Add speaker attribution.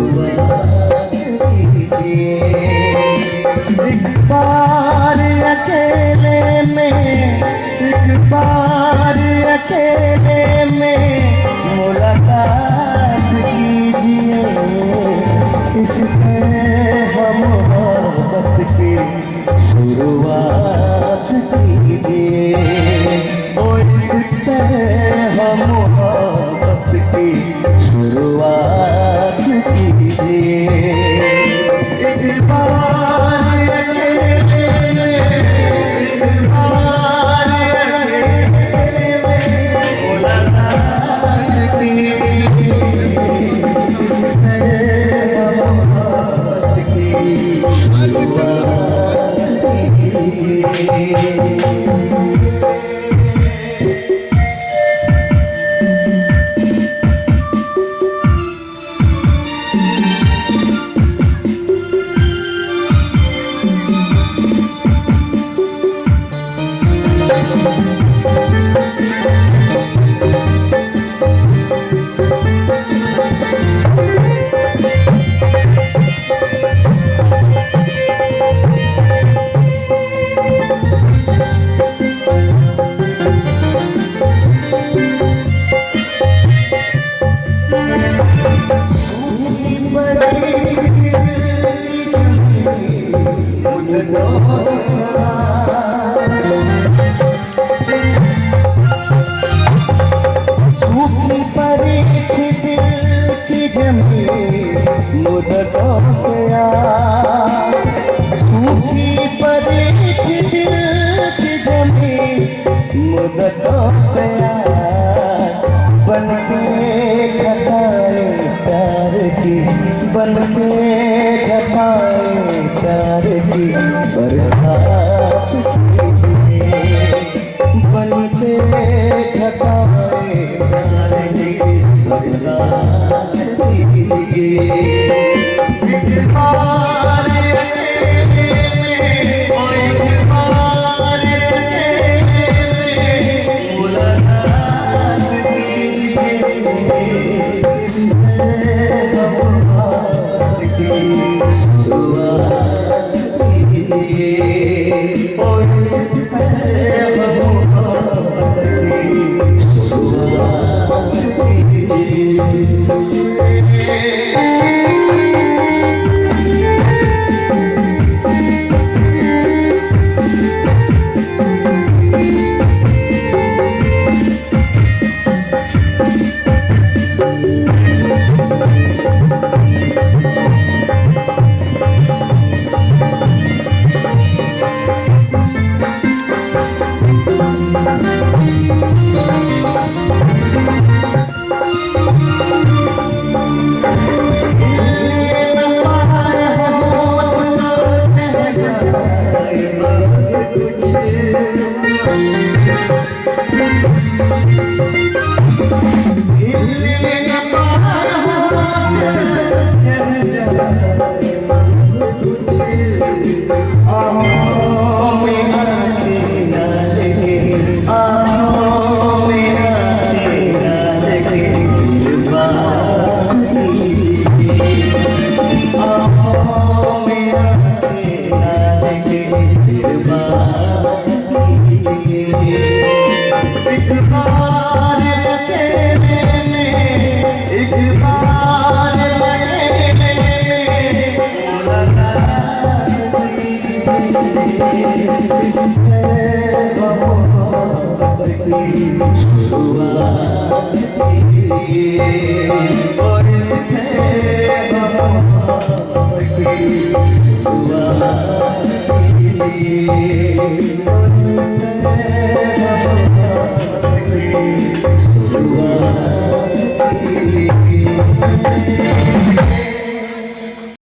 Speaker 1: शुरुआत कीजिए। एक बार अकेले में, एक बार अकेले में मुलाकात कीजिए। इससे हम मोहब्बत की शुरुआत कीजिए। ओ इससे हम मोहब्बत की शुरुआत कीजिए। एक बार अकेले में, एक बार अकेले में मुलाकात कीजिए। इससे हम मोहब्बत की शुरुआत कीजिए। सूखी पड़ी थी दिल की जमीन मुद्दतों से सूखी पड़ी थी दिल की जमीन मुद्दतों से बनके घटाए प्यार की, बनके घटाए प्यार की बरसात कीजिए। बनके घटाए प्यार की बरसात कीजिए। एक बार अकेले में, ओ एक बार अकेले में मुलाकात कीजिए। इससे हम मोहब्बत की शुरुआत कीजिए। और इससे हम मोहब्बत की शुरुआत कीजिए। शुरुआत कीजिए। और